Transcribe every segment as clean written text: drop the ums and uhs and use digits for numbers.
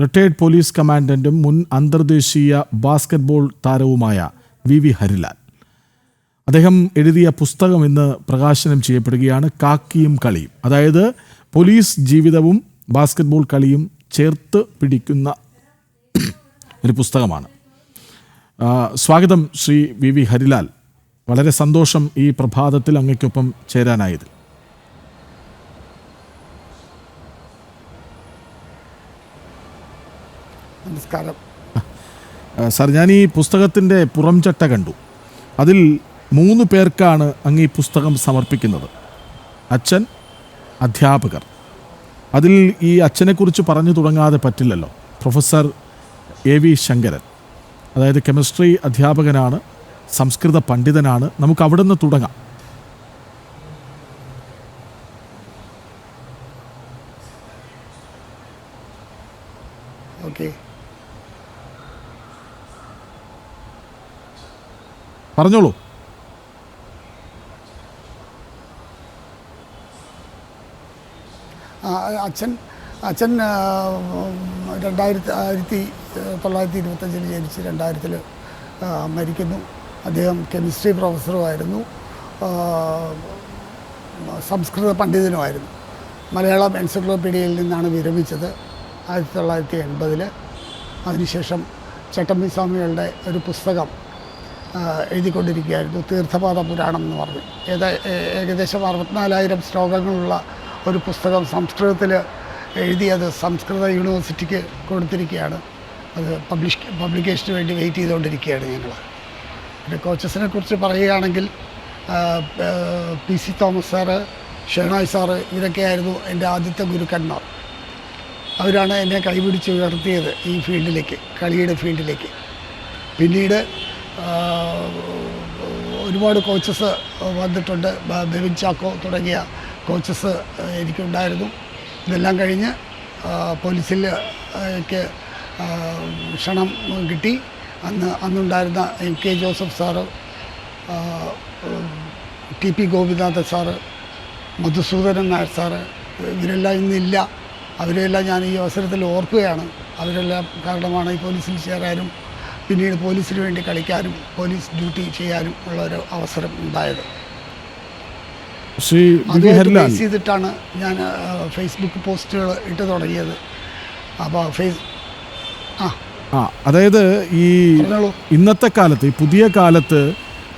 Retired police കമാൻഡന്റും മുൻ അന്തർദേശീയ basketball താരവുമായ വി ഹരിലാൽ. അദ്ദേഹം എഴുതിയ പുസ്തകം ഇന്ന് പ്രകാശനം ചെയ്യപ്പെടുകയാണ്. കാക്കിയും കളിയും, അതായത് പോലീസ് ജീവിതവും ബാസ്കറ്റ്ബോൾ കളിയും ചേർത്ത് പിടിക്കുന്ന ഒരു പുസ്തകമാണ്. സ്വാഗതം ശ്രീ വി ഹരിലാൽ. വളരെ സന്തോഷം ഈ പ്രഭാതത്തിൽ അങ്ങയ്ക്കൊപ്പം ചേരാനായത്. നമസ്കാരം സാർ, ഞാൻ ഈ പുസ്തകത്തിൻ്റെ പുറംചട്ട കണ്ടു. അതിൽ 3 പേർക്കാണ് അങ്ങ് ഈ പുസ്തകം സമർപ്പിക്കുന്നത്. അച്ഛൻ, അധ്യാപകർ. അതിൽ ഈ അച്ഛനെക്കുറിച്ച് പറഞ്ഞു തുടങ്ങാതെ പറ്റില്ലല്ലോ. പ്രൊഫസർ AV ശങ്കരൻ, അതായത് കെമിസ്ട്രി അധ്യാപകനാണ്, സംസ്കൃത പണ്ഡിതനാണ്. നമുക്ക് അവിടെ നിന്ന് തുടങ്ങാം. ഓക്കെ, പറഞ്ഞോളൂ. അച്ഛൻ 1925 ജനിച്ച് 2000 മരിക്കുന്നു. അദ്ദേഹം കെമിസ്ട്രി പ്രൊഫസറുമായിരുന്നു, സംസ്കൃത പണ്ഡിതനുമായിരുന്നു. മലയാളം എൻസൈക്ലോപീഡിയയിൽ നിന്നാണ് വിരമിച്ചത് 1980. അതിനുശേഷം ചട്ടമ്പി സ്വാമികളുടെ ഒരു പുസ്തകം എഴുതിക്കൊണ്ടിരിക്കുകയായിരുന്നു, തീർത്ഥപാദ പുരാണം എന്ന് പറഞ്ഞു. ഏകദേശം 64,000 ശ്ലോകങ്ങളുള്ള ഒരു പുസ്തകം സംസ്കൃതത്തിൽ എഴുതിയത് സംസ്കൃത യൂണിവേഴ്സിറ്റിക്ക് കൊടുത്തിരിക്കുകയാണ്. അത് പബ്ലിക്കേഷന് വേണ്ടി വെയിറ്റ് ചെയ്തുകൊണ്ടിരിക്കുകയാണ് ഞങ്ങൾ. പിന്നെ കോച്ചസിനെ കുറിച്ച് പറയുകയാണെങ്കിൽ PC തോമസ് സാറ്, ഷെഹനായ് സാറ്, ഇവരൊക്കെയായിരുന്നു എൻ്റെ ആദ്യത്തെ ഗുരുക്കന്മാർ. അവരാണ് എന്നെ കൈപിടിച്ച് ഉയർത്തിയത് ഈ ഫീൽഡിലേക്ക്, കളിയുടെ ഫീൽഡിലേക്ക്. പിന്നീട് ഒരുപാട് കോച്ചസ് വന്നിട്ടുണ്ട്. ബെവിൻ ചാക്കോ തുടങ്ങിയ കോച്ചസ് എനിക്കുണ്ടായിരുന്നു. ഇതെല്ലാം കഴിഞ്ഞ് പോലീസിലേക്ക് ക്ഷണം കിട്ടി. അന്നുണ്ടായിരുന്ന MK Joseph sir, TP Gopinathan sir, Madhusoodanan Nair sir, ഇവരെല്ലാം ഇന്നില്ല. അവരെല്ലാം ഞാൻ ഈ അവസരത്തിൽ ഓർക്കുകയാണ്. അവരെല്ലാം കാരണമാണ് ഈ പോലീസിൽ ചേരാനും പിന്നീട് പോലീസിന് വേണ്ടി കളിക്കാനും പോലീസ് ഡ്യൂട്ടി ചെയ്യാനും ഉള്ളൊരു അവസരം ഉണ്ടായത്. അത് ബേസ് ചെയ്തിട്ടാണ് ഞാൻ ഫേസ്ബുക്ക് പോസ്റ്റുകൾ ഇട്ട് തുടങ്ങിയത്. അപ്പോൾ അതായത് ഈ ഇന്നത്തെ കാലത്ത്, ഈ പുതിയ കാലത്ത്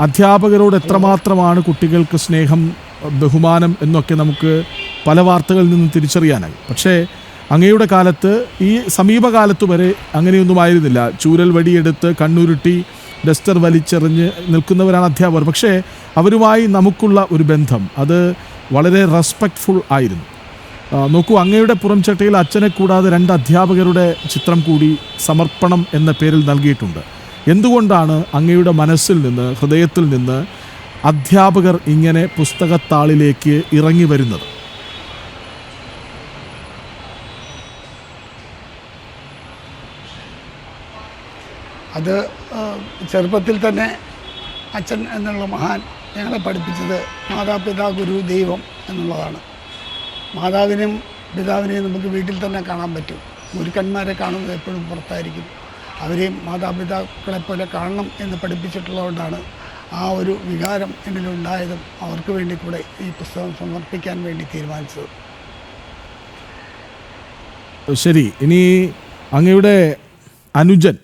അധ്യാപകരോട് എത്രമാത്രമാണ് കുട്ടികൾക്ക് സ്നേഹം, ബഹുമാനം എന്നൊക്കെ നമുക്ക് പല വാർത്തകളിൽ നിന്ന് തിരിച്ചറിയാനായി. പക്ഷേ അങ്ങയുടെ കാലത്ത്, ഈ സമീപകാലത്ത് വരെ അങ്ങനെയൊന്നും ആയിരുന്നില്ല. ചൂരൽ വടിയെടുത്ത് കണ്ണുരുട്ടി ഡസ്റ്റർ വലിച്ചെറിഞ്ഞ് നിൽക്കുന്നവരാണ് അധ്യാപകർ. പക്ഷേ അവരുമായി നമുക്കുള്ള ഒരു ബന്ധം അത് വളരെ റെസ്പെക്റ്റ്ഫുൾ ആയിരുന്നു. നോക്കൂ, അങ്ങയുടെ പുറംചട്ടയിൽ അച്ഛനെ കൂടാതെ 2 അധ്യാപകരുടെ ചിത്രം കൂടി സമർപ്പണം എന്ന പേരിൽ നൽകിയിട്ടുണ്ട്. എന്തുകൊണ്ടാണ് അങ്ങയുടെ മനസ്സിൽ നിന്ന്, ഹൃദയത്തിൽ നിന്ന് അധ്യാപകർ ഇങ്ങനെ പുസ്തകത്താളിലേക്ക് ഇറങ്ങി വരുന്നത്? അത് ചെറുപ്പത്തിൽ തന്നെ അച്ഛൻ എന്നുള്ള മഹാൻ ഞങ്ങളെ പഠിപ്പിച്ചത് മാതാപിതാ ഗുരു ദൈവം എന്നുള്ളതാണ്. മാതാവിനെയും പിതാവിനെയും നമുക്ക് വീട്ടിൽ തന്നെ കാണാൻ പറ്റും. ഗുരുക്കന്മാരെ കാണുന്നത് എപ്പോഴും പുറത്തായിരിക്കും. അവരെയും മാതാപിതാക്കളെ പോലെ കാണണം എന്ന് പഠിപ്പിച്ചിട്ടുള്ളതുകൊണ്ടാണ് ആ ഒരു വികാരം എന്നിലുണ്ടായതും അവർക്ക് വേണ്ടി കൂടെ ഈ പുസ്തകം സമർപ്പിക്കാൻ വേണ്ടി തീരുമാനിച്ചത്. ശരി, ഇനി അങ്ങയുടെ അനുജൻ,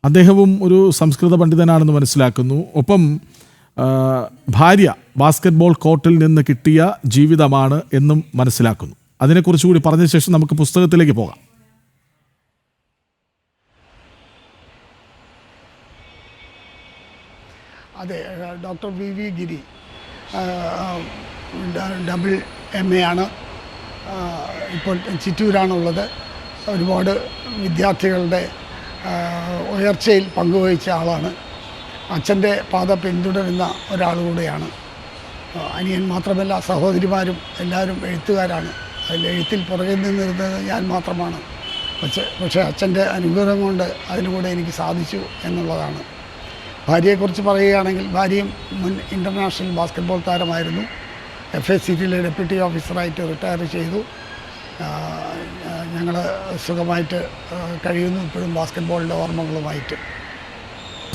അദ്ദേഹവും ഒരു സംസ്കൃത പണ്ഡിതനാണെന്ന് മനസ്സിലാക്കുന്നു. ഒപ്പം ഭാര്യ ബാസ്കറ്റ്ബോൾ കോർട്ടിൽ നിന്ന് കിട്ടിയ ജീവിതമാണ് എന്നും മനസ്സിലാക്കുന്നു. അതിനെക്കുറിച്ച് കൂടി പറഞ്ഞ ശേഷം നമുക്ക് പുസ്തകത്തിലേക്ക് പോകാം. അതെ, ഡോക്ടർ VV ഗിരി ഡബിൾ MA ആണ്. ഇപ്പോൾ ചിറ്റൂരാണുള്ളത്. ഒരുപാട് വിദ്യാർത്ഥികളുടെ ഉയർച്ചയിൽ പങ്കുവഹിച്ച ആളാണ്. അച്ഛൻ്റെ പാത പിന്തുടരുന്ന ഒരാൾ കൂടെയാണ്. അനിയൻ മാത്രമല്ല, സഹോദരിമാരും എല്ലാവരും എഴുത്തുകാരാണ്. അതിൽ എഴുത്തിൽ പുറകിൽ നിന്നിരുന്നത് ഞാൻ മാത്രമാണ്. പക്ഷേ അച്ഛൻ്റെ അനുഗ്രഹം കൊണ്ട് അതിനുകൂടെ എനിക്ക് സാധിച്ചു എന്നുള്ളതാണ്. ഭാര്യയെക്കുറിച്ച് പറയുകയാണെങ്കിൽ, ഭാര്യയും മുൻ ഇൻ്റർനാഷണൽ ബാസ്കറ്റ്ബോൾ താരമായിരുന്നു. FACTയിലെ ഡെപ്യൂട്ടി ഓഫീസറായിട്ട് റിട്ടയർ ചെയ്തു. ഞങ്ങൾ സുഖമായിട്ട് കഴിയുന്നു ഇപ്പോഴും ബാസ്കറ്റ്ബോളിൻ്റെ ഓർമ്മകളുമായിട്ട്.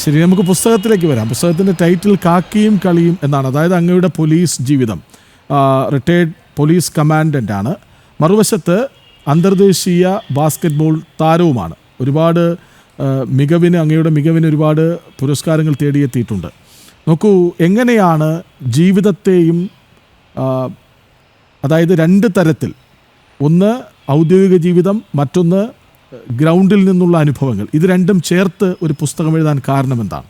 ശരി, നമുക്ക് പുസ്തകത്തിലേക്ക് വരാം. പുസ്തകത്തിൻ്റെ ടൈറ്റിൽ കാക്കിയും കളിയും എന്നാണ്. അതായത് അങ്ങയുടെ പോലീസ് ജീവിതം. റിട്ടയർഡ് പോലീസ് കമാൻഡൻ്റ് ആണ്, മറുവശത്ത് അന്തർദേശീയ ബാസ്കറ്റ്ബോൾ താരവുമാണ്. ഒരുപാട് അങ്ങയുടെ മികവിന് ഒരുപാട് പുരസ്കാരങ്ങൾ തേടിയെത്തിയിട്ടുണ്ട്. നോക്കൂ, എങ്ങനെയാണ് ജീവിതത്തെയും, അതായത് രണ്ട് തരത്തിൽ, ഒന്ന് ഔദ്യോഗിക ജീവിതം, മറ്റൊന്ന് ഗ്രൗണ്ടിൽ നിന്നുള്ള അനുഭവങ്ങൾ, ഇത് രണ്ടും ചേർത്ത് ഒരു പുസ്തകം എഴുതാൻ കാരണം എന്താണ്?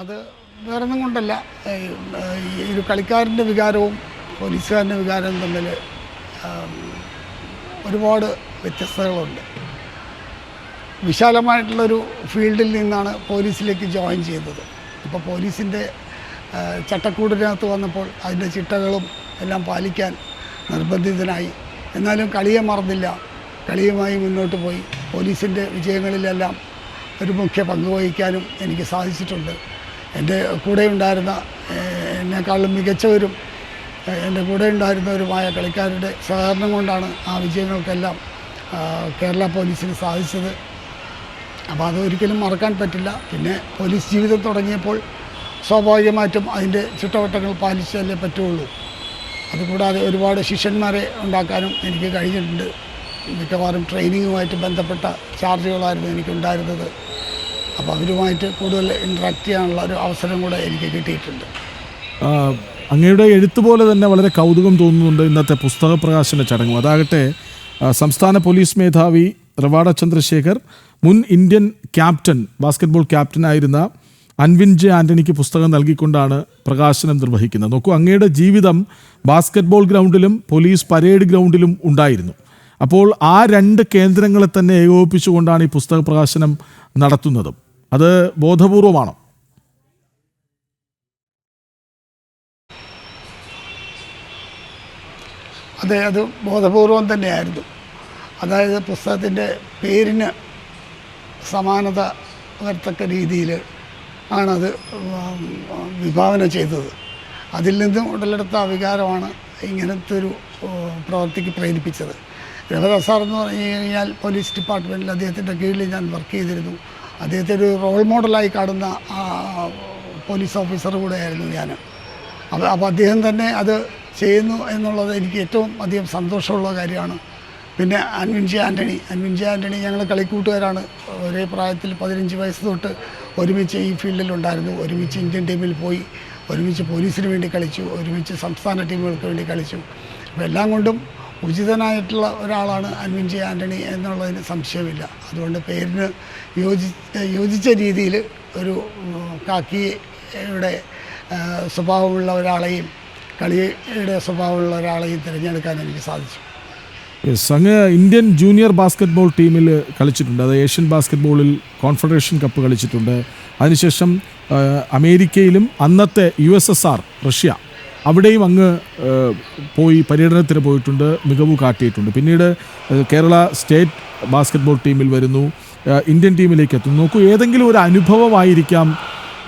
അത് വേറൊന്നും കൊണ്ടല്ല, ഈ ഒരു കളിക്കാരൻ്റെ വികാരവും പോലീസുകാരൻ്റെ വികാരവും തമ്മിൽ ഒരുപാട് വ്യത്യസ്തതകളുണ്ട്. വിശാലമായിട്ടുള്ളൊരു ഫീൽഡിൽ നിന്നാണ് പോലീസിലേക്ക് ജോയിൻ ചെയ്തത്. ഇപ്പോൾ പോലീസിൻ്റെ ചട്ടക്കൂടിനകത്ത് വന്നപ്പോൾ അതിൻ്റെ ചിട്ടകളും എല്ലാം പാലിക്കാൻ നിർബന്ധിതനായി. എന്നാലും കളിയെ മറന്നില്ല, കളിയുമായി മുന്നോട്ട് പോയി. പോലീസിൻ്റെ വിജയങ്ങളിലെല്ലാം ഒരു മുഖ്യ പങ്ക് വഹിക്കാനും എനിക്ക് സാധിച്ചിട്ടുണ്ട്. എൻ്റെ കൂടെ ഉണ്ടായിരുന്ന എന്നെക്കാളും മികച്ചവരും എൻ്റെ കൂടെ ഉണ്ടായിരുന്നവരുമായ കളിക്കാരുടെ സഹകരണം കൊണ്ടാണ് ആ വിജയങ്ങൾക്കെല്ലാം കേരള പോലീസിന് സാധിച്ചത്. അപ്പോൾ അതൊരിക്കലും മറക്കാൻ പറ്റില്ല. പിന്നെ പോലീസ് ജീവിതം തുടങ്ങിയപ്പോൾ സ്വാഭാവികമായിട്ടും അതിൻ്റെ ചുറ്റുവട്ടങ്ങൾ പാലിച്ചല്ലേ പറ്റുള്ളൂ. അതുകൂടാതെ ഒരുപാട് ശിഷ്യന്മാരെ ഉണ്ടാക്കാനും എനിക്ക് കഴിഞ്ഞിട്ടുണ്ട്. മിക്കവാറും ട്രെയിനിങ്ങുമായിട്ട് ബന്ധപ്പെട്ട ചാർജുകളായിരുന്നു എനിക്കുണ്ടായിരുന്നത്. അപ്പോൾ അവരുമായിട്ട് കൂടുതൽ ഇൻട്രാക്ട് ചെയ്യാനുള്ള ഒരു അവസരം കൂടെ എനിക്ക് കിട്ടിയിട്ടുണ്ട്. അങ്ങയുടെ എഴുത്തുപോലെ തന്നെ വളരെ കൗതുകം തോന്നുന്നുണ്ട് ഇന്നത്തെ പുസ്തക പ്രകാശന ചടങ്ങും. അതാകട്ടെ സംസ്ഥാന പോലീസ് മേധാവി റവാഡ ചന്ദ്രശേഖർ, മുൻ ഇന്ത്യൻ ക്യാപ്റ്റൻ, ബാസ്കറ്റ്ബോൾ ക്യാപ്റ്റനായിരുന്ന അൻവിൻ ജെ ആൻ്റണിക്ക് പുസ്തകം നൽകിക്കൊണ്ടാണ് പ്രകാശനം നിർവഹിക്കുന്നത്. നോക്കൂ, അങ്ങയുടെ ജീവിതം ബാസ്കറ്റ്ബോൾ ഗ്രൗണ്ടിലും പോലീസ് പരേഡ് ഗ്രൗണ്ടിലും ഉണ്ടായിരുന്നു. അപ്പോൾ ആ രണ്ട് കേന്ദ്രങ്ങളെ തന്നെ ഏകോപിപ്പിച്ചുകൊണ്ടാണ് ഈ പുസ്തക പ്രകാശനം നടത്തുന്നതും. അത് ബോധപൂർവമാണോ? അതെ, അത് ബോധപൂർവം തന്നെയായിരുന്നു. അതായത് പുസ്തകത്തിൻ്റെ പേരിന് സമാനത വരത്തക്ക രീതിയിൽ ആണത് വിഭാവന ചെയ്തത്. അതിൽ നിന്നും ഉടലെടുത്ത വികാരമാണ് ഇങ്ങനത്തെ ഒരു പ്രവൃത്തിക്ക് പ്രേരിപ്പിച്ചത്. രഘുനാഥ് സാർ എന്ന് പറഞ്ഞു കഴിഞ്ഞാൽ പോലീസ് ഡിപ്പാർട്ട്മെൻറ്റിൽ അദ്ദേഹത്തിൻ്റെ കീഴിൽ ഞാൻ വർക്ക് ചെയ്തിരുന്നു. അദ്ദേഹത്തെ ഒരു റോൾ മോഡലായി കാണുന്ന പോലീസ് ഓഫീസർ കൂടെയായിരുന്നു ഞാൻ. അപ്പോൾ അദ്ദേഹം തന്നെ അത് ചെയ്യുന്നു എന്നുള്ളത് എനിക്ക് ഏറ്റവും അധികം സന്തോഷമുള്ള കാര്യമാണ്. പിന്നെ അൻവിൻ ജെ ആൻ്റണി ഞങ്ങൾ കളിക്കൂട്ടുകാരാണ്. ഒരേ പ്രായത്തിൽ 15 വയസ്സ് തൊട്ട് ഒരുമിച്ച് ഈ ഫീൽഡിലുണ്ടായിരുന്നു. ഒരുമിച്ച് ഇന്ത്യൻ ടീമിൽ പോയി, ഒരുമിച്ച് പോലീസിന് വേണ്ടി കളിച്ചു, ഒരുമിച്ച് സംസ്ഥാന ടീമുകൾക്ക് വേണ്ടി കളിച്ചു. അപ്പോൾ എല്ലാം കൊണ്ടും ഉചിതനായിട്ടുള്ള ഒരാളാണ് അൻവിൻ ജെ ആൻ്റണി എന്നുള്ളതിന് സംശയമില്ല. അതുകൊണ്ട് പേരിന് യോജിച്ച രീതിയിൽ ഒരു കാക്കിയുടെ സ്വഭാവമുള്ള ഒരാളെയും കളിയുടെ സ്വഭാവമുള്ള ഒരാളെയും തിരഞ്ഞെടുക്കാൻ എനിക്ക് സാധിച്ചു. അങ്ങ് ഇന്ത്യൻ ജൂനിയർ ബാസ്കറ്റ്ബോൾ ടീമിൽ കളിച്ചിട്ടുണ്ട്. അത് ഏഷ്യൻ ബാസ്കറ്റ്ബോളിൽ കോൺഫെഡറേഷൻ കപ്പ് കളിച്ചിട്ടുണ്ട്. അതിനുശേഷം അമേരിക്കയിലും അന്നത്തെ USSR റഷ്യ അവിടെയും അങ്ങ് പോയി പര്യടനത്തിന് പോയിട്ടുണ്ട്, മികവ് കാട്ടിയിട്ടുണ്ട്. പിന്നീട് കേരള സ്റ്റേറ്റ് ബാസ്കറ്റ്ബോൾ ടീമിൽ വരുന്നു, ഇന്ത്യൻ ടീമിലേക്ക് എത്തുന്നു. നോക്കൂ, ഏതെങ്കിലും ഒരു അനുഭവമായിരിക്കാം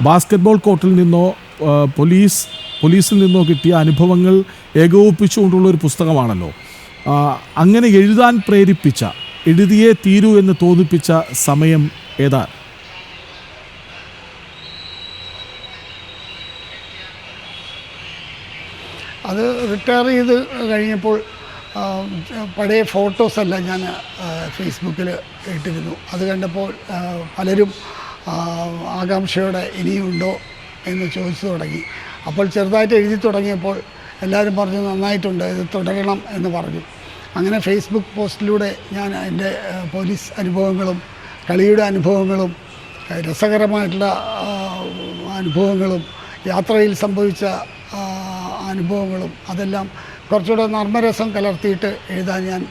ബാസ്കറ്റ്ബോൾ കോർട്ടിൽ നിന്നോ പോലീസിൽ നിന്നോ കിട്ടിയ അനുഭവങ്ങൾ ഏകോപിപ്പിച്ചുകൊണ്ടുള്ളൊരു പുസ്തകമാണല്ലോ. അങ്ങനെ എഴുതാൻ പ്രേരിപ്പിച്ച, എഴുതിയേ തീരൂ എന്ന് തോന്നിപ്പിച്ച സമയം ഏതാ? അത് റിട്ടയർ ചെയ്ത് കഴിഞ്ഞപ്പോൾ പഴയ ഫോട്ടോസെല്ലാം ഞാൻ ഫേസ്ബുക്കിൽ ഇട്ടിരുന്നു. അത് കണ്ടപ്പോൾ പലരും ആകാംക്ഷയോടെ ഇനിയുണ്ടോ എന്ന് ചോദിച്ചു തുടങ്ങി. അപ്പോൾ ചെറുതായിട്ട് എഴുതി തുടങ്ങിയപ്പോൾ എല്ലാവരും പറഞ്ഞു നന്നായിട്ടുണ്ട്, ഇത് തുടരണം എന്ന് പറഞ്ഞു. അങ്ങനെ ഫേസ്ബുക്ക് പോസ്റ്റിലൂടെ ഞാൻ എൻ്റെ പോലീസ് അനുഭവങ്ങളും കളിയുടെ അനുഭവങ്ങളും രസകരമായിട്ടുള്ള അനുഭവങ്ങളും യാത്രയിൽ സംഭവിച്ച അനുഭവങ്ങളും അതെല്ലാം കുറച്ചുകൂടെ നർമ്മരസം കലർത്തിയിട്ട് എഴുതാൻ ഞാൻ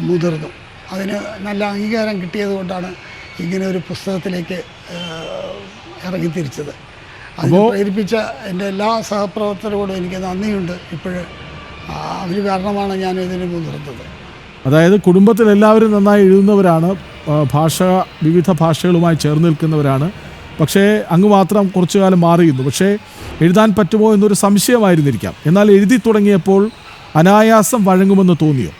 മുതിർന്നു. അതിന് നല്ല അംഗീകാരം കിട്ടിയതുകൊണ്ടാണ് ഇങ്ങനെ ഒരു പുസ്തകത്തിലേക്ക് ഇറങ്ങിത്തിരിച്ചത്. അതിന് പ്രേരിപ്പിച്ച എൻ്റെ എല്ലാ സഹപ്രവർത്തകരോടും എനിക്ക് നന്ദിയുണ്ട്. ഇപ്പോഴും അവർ കാരണമാണ് ഞാൻ ഇതിന് മുതിർന്നത്. അതായത് കുടുംബത്തിൽ എല്ലാവരും നന്നായി എഴുതുന്നവരാണ്, വിവിധ ഭാഷകളുമായി ചേർന്ന് നിൽക്കുന്നവരാണ്. പക്ഷേ അങ്ങ് മാത്രം കുറച്ചു കാലം മാറിയിരുന്നു. പക്ഷേ എഴുതാൻ പറ്റുമോ എന്നൊരു സംശയമായിരുന്നിരിക്കാം. എന്നാൽ എഴുതി തുടങ്ങിയപ്പോൾ അനായാസം വഴങ്ങുമെന്ന് തോന്നിയോ?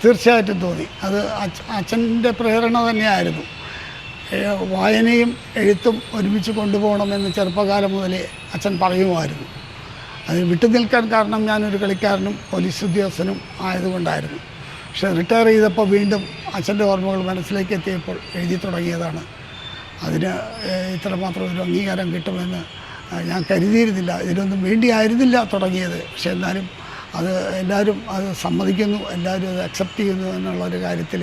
തീർച്ചയായിട്ടും തോന്നി. അത് അച്ഛൻ്റെ പ്രേരണ തന്നെയായിരുന്നു. വായനയും എഴുത്തും ഒരുമിച്ച് കൊണ്ടുപോകണമെന്ന് ചെറുപ്പകാലം മുതലേ അച്ഛൻ പറയുമായിരുന്നു. അത് വിട്ടു നിൽക്കാൻ കാരണം ഞാനൊരു കളിക്കാരനും പോലീസ് ഉദ്യോഗസ്ഥനും ആയതുകൊണ്ടായിരുന്നു. പക്ഷേ റിട്ടയർ ചെയ്തപ്പോൾ വീണ്ടും അച്ഛൻ്റെ ഓർമ്മകൾ മനസ്സിലേക്ക് എത്തിയപ്പോൾ എഴുതി തുടങ്ങിയതാണ്. അതിന് ഇത്രമാത്രം ഒരു അംഗീകാരം കിട്ടുമെന്ന് ഞാൻ കരുതിയിരുന്നില്ല. ഇതിനൊന്നും വേണ്ടിയായിരുന്നില്ല തുടങ്ങിയത്. പക്ഷേ എന്നാലും അത് എല്ലാവരും അത് സമ്മതിക്കുന്നു, എല്ലാവരും അത് അക്സെപ്റ്റ് ചെയ്യുന്നു എന്നുള്ളൊരു കാര്യത്തിൽ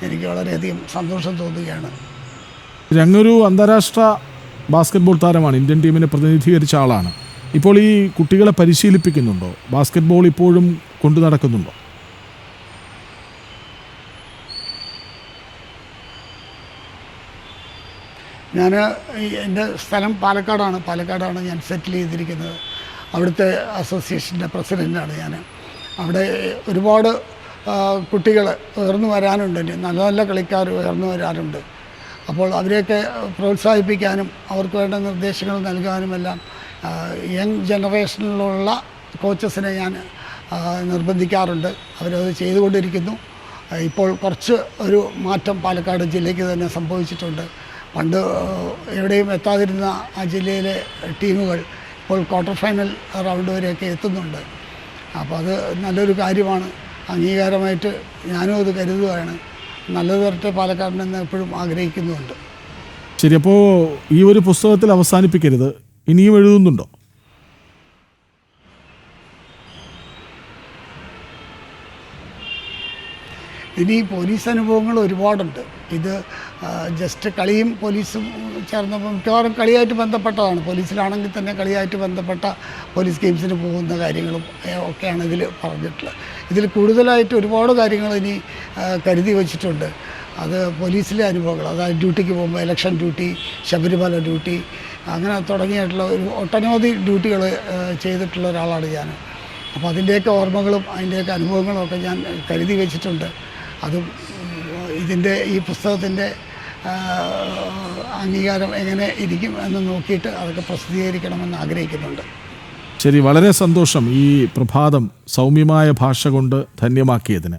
എനിക്ക് വളരെയധികം സന്തോഷം തോന്നുകയാണ്. അങ്ങൊരു അന്താരാഷ്ട്ര ബാസ്കറ്റ്ബോൾ താരമാണ്, ഇന്ത്യൻ ടീമിനെ പ്രതിനിധീകരിച്ച ആളാണ്. ഇപ്പോൾ ഈ കുട്ടികളെ പരിശീലിപ്പിക്കുന്നുണ്ടോ? ബാസ്കറ്റ്ബോൾ ഇപ്പോഴും കൊണ്ടു നടക്കുന്നുണ്ടോ? ഞാൻ എൻ്റെ സ്ഥലം പാലക്കാടാണ് ഞാൻ സെറ്റിൽ ചെയ്തിരിക്കുന്നത്. അവിടുത്തെ അസോസിയേഷൻ്റെ പ്രസിഡൻ്റാണ് ഞാൻ. അവിടെ ഒരുപാട് കുട്ടികൾ ഉയർന്നു വരാനുണ്ട്, നല്ല നല്ല കളിക്കാർ ഉയർന്നു വരാനുണ്ട്. അപ്പോൾ അവരെയൊക്കെ പ്രോത്സാഹിപ്പിക്കാനും അവർക്ക് വേണ്ട നിർദ്ദേശങ്ങൾ നൽകാനുമെല്ലാം യങ് ജനറേഷനിലുള്ള കോച്ചസിനെ ഞാൻ നിർബന്ധിക്കാറുണ്ട്. അവരത് ചെയ്തുകൊണ്ടിരിക്കുന്നു. ഇപ്പോൾ കുറച്ച് ഒരു മാറ്റം പാലക്കാട് ജില്ലയ്ക്ക് തന്നെ സംഭവിച്ചിട്ടുണ്ട്. പണ്ട് എവിടെയും എത്താതിരുന്ന ആ ജില്ലയിലെ ടീമുകൾ ഇപ്പോൾ ക്വാർട്ടർ ഫൈനൽ റൗണ്ട് വരെയൊക്കെ എത്തുന്നുണ്ട്. അപ്പോൾ അത് നല്ലൊരു കാര്യമാണ്. അംഗീകാരമായിട്ട് ഞാനും അത് കരുതുകയാണ്. നല്ലത് വരട്ടെ പാലക്കാടിനെന്ന് എപ്പോഴും ആഗ്രഹിക്കുന്നുമുണ്ട്. ശരി, അപ്പോൾ ഈ ഒരു പുസ്തകത്തിൽ അവസാനിപ്പിക്കരുത്, ഇനിയും എഴുതുന്നുണ്ടോ? ഇനി പോലീസ് അനുഭവങ്ങൾ ഒരുപാടുണ്ട്. ഇത് ജസ്റ്റ് കളിയും പോലീസും ചേർന്നപ്പോൾ മിക്കവാറും കളിയായിട്ട് ബന്ധപ്പെട്ടതാണ്. പോലീസിലാണെങ്കിൽ തന്നെ കളിയായിട്ട് ബന്ധപ്പെട്ട പോലീസ് ഗെയിംസിന് പോകുന്ന കാര്യങ്ങളും ഒക്കെയാണ് ഇതിൽ പറഞ്ഞിട്ടുള്ളത്. ഇതിൽ കൂടുതലായിട്ട് ഒരുപാട് കാര്യങ്ങൾ ഇനി കരുതി വച്ചിട്ടുണ്ട്. അത് പോലീസിലെ അനുഭവങ്ങൾ, അതായത് ഡ്യൂട്ടിക്ക് പോകുമ്പോൾ ഇലക്ഷൻ ഡ്യൂട്ടി, ശബരിമല ഡ്യൂട്ടി, അങ്ങനെ തുടങ്ങിയിട്ടുള്ള ഒരു ഒട്ടനവധി ഡ്യൂട്ടികൾ ചെയ്തിട്ടുള്ള ഒരാളാണ് ഞാൻ. അപ്പോൾ അതിൻ്റെയൊക്കെ ഓർമ്മകളും അതിൻ്റെയൊക്കെ അനുഭവങ്ങളും ഒക്കെ ഞാൻ കരുതി വെച്ചിട്ടുണ്ട്. അതും ഈ പുസ്തകത്തിൻ്റെ അംഗീകാരം എങ്ങനെ ഇരിക്കും എന്ന് നോക്കിയിട്ട് അതൊക്കെ പ്രസിദ്ധീകരിക്കണമെന്ന് ആഗ്രഹിക്കുന്നുണ്ട്. ശരി, വളരെ സന്തോഷം ഈ പ്രഭാതം സൗമ്യമായ ഭാഷ കൊണ്ട് ധന്യമാക്കിയതിന്.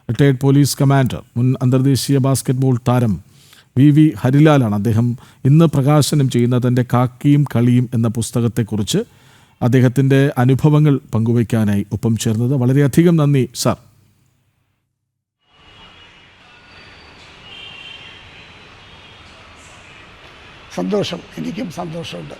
റിട്ടയർഡ് പോലീസ് കമാൻഡർ, മുൻ അന്തർദേശീയ ബാസ്കറ്റ്ബോൾ താരം വി ഹരിലാലാണ് അദ്ദേഹം ഇന്ന് പ്രകാശനം ചെയ്യുന്ന തൻ്റെ കാക്കിയും കളിയും എന്ന പുസ്തകത്തെക്കുറിച്ച് അദ്ദേഹത്തിൻ്റെ അനുഭവങ്ങൾ പങ്കുവയ്ക്കാനായി ഒപ്പം ചേർന്നത്. വളരെയധികം നന്ദി സാർ. സന്തോഷം, എനിക്കും സന്തോഷമുണ്ട്.